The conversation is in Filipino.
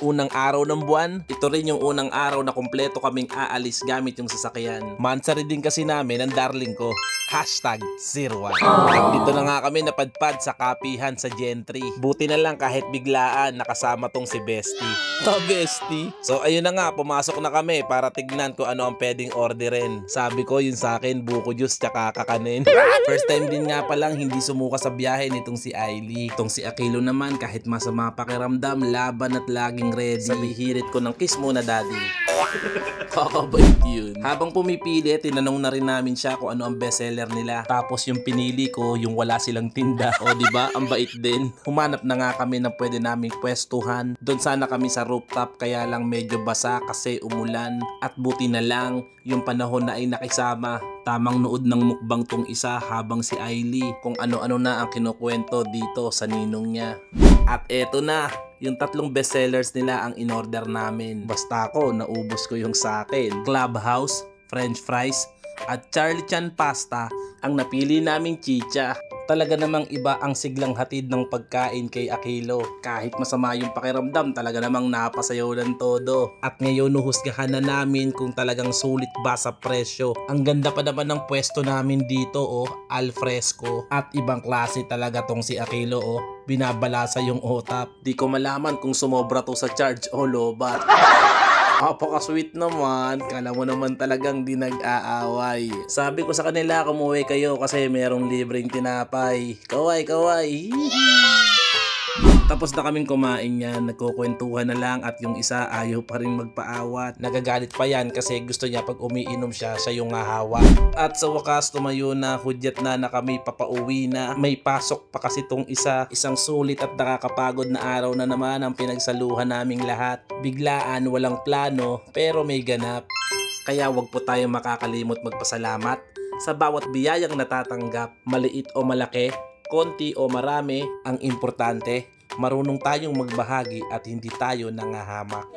Unang araw ng buwan, ito rin yung unang araw na kompleto kaming aalis gamit yung sasakyan. Mansari din kasi namin ang darling ko. #01. At dito na nga kami napadpad sa kapihan sa Gentry. Buti na lang kahit biglaan nakasama tong si Bestie. Bestie. So ayun na nga, pumasok na kami para tignan kung ano ang pwedeng orderin. Sabi ko yun sa akin, buko juice tsaka kakanin. First time din nga palang hindi sumuka sa biyahe nitong si Ailey. Itong si Akilo naman kahit masama pakiramdam, laban at laging ready. Sabi hirit ko ng kiss muna daddy. Kakabait yun. Habang pumipili, tinanong na rin namin siya kung ano ang bestseller nila. Tapos yung pinili ko, yung wala silang tinda. O diba, ang bait din. Humanap na nga kami ng pwede naming pwestuhan. Doon sana kami sa rooftop, kaya lang medyo basa kasi umulan. At buti na lang, yung panahon na ay nakisama. Tamang nood ng mukbang tong isa habang si Ailey kung ano-ano na ang kinukwento dito sa ninong niya. At eto na, yung 3 bestsellers nila ang in-order namin. Basta ako, naubos ko yung sa akin. Clubhouse, French fries, at Charlie Chan pasta ang napili naming chicha. Talaga namang iba ang siglang hatid ng pagkain kay Akilo. Kahit masama yung pakiramdam, talaga namang napasayaw ng todo. At ngayon nuhusgahan na namin kung talagang sulit ba sa presyo. Ang ganda pa naman ng pwesto namin dito, al fresco. At ibang klase talaga tong si Akilo, binabalasa yung otap. Di ko malaman kung sumobra to sa charge o lobat. Apaka-sweet naman. Kala mo naman talagang di nag-aaway. Sabi ko sa kanila, kumuwi kayo kasi merong libreng tinapay. Kaway, kaway. Tapos na kaming kumain yan, nagkukwentuhan na lang at yung isa ayaw pa rin magpaawat. Nagagalit pa yan kasi gusto niya pag umiinom siya yung hahawa. At sa wakas tumayo na, hudyat na kami papauwi na. May pasok pa kasi tong isa. Isang sulit at nakakapagod na araw na naman ang pinagsaluhan naming lahat. Biglaan, walang plano, pero may ganap. Kaya wag po tayong makakalimot magpasalamat sa bawat biyayang natatanggap. Maliit o malaki, konti o marami, ang importante, marunong tayong magbahagi at hindi tayo nangahamak.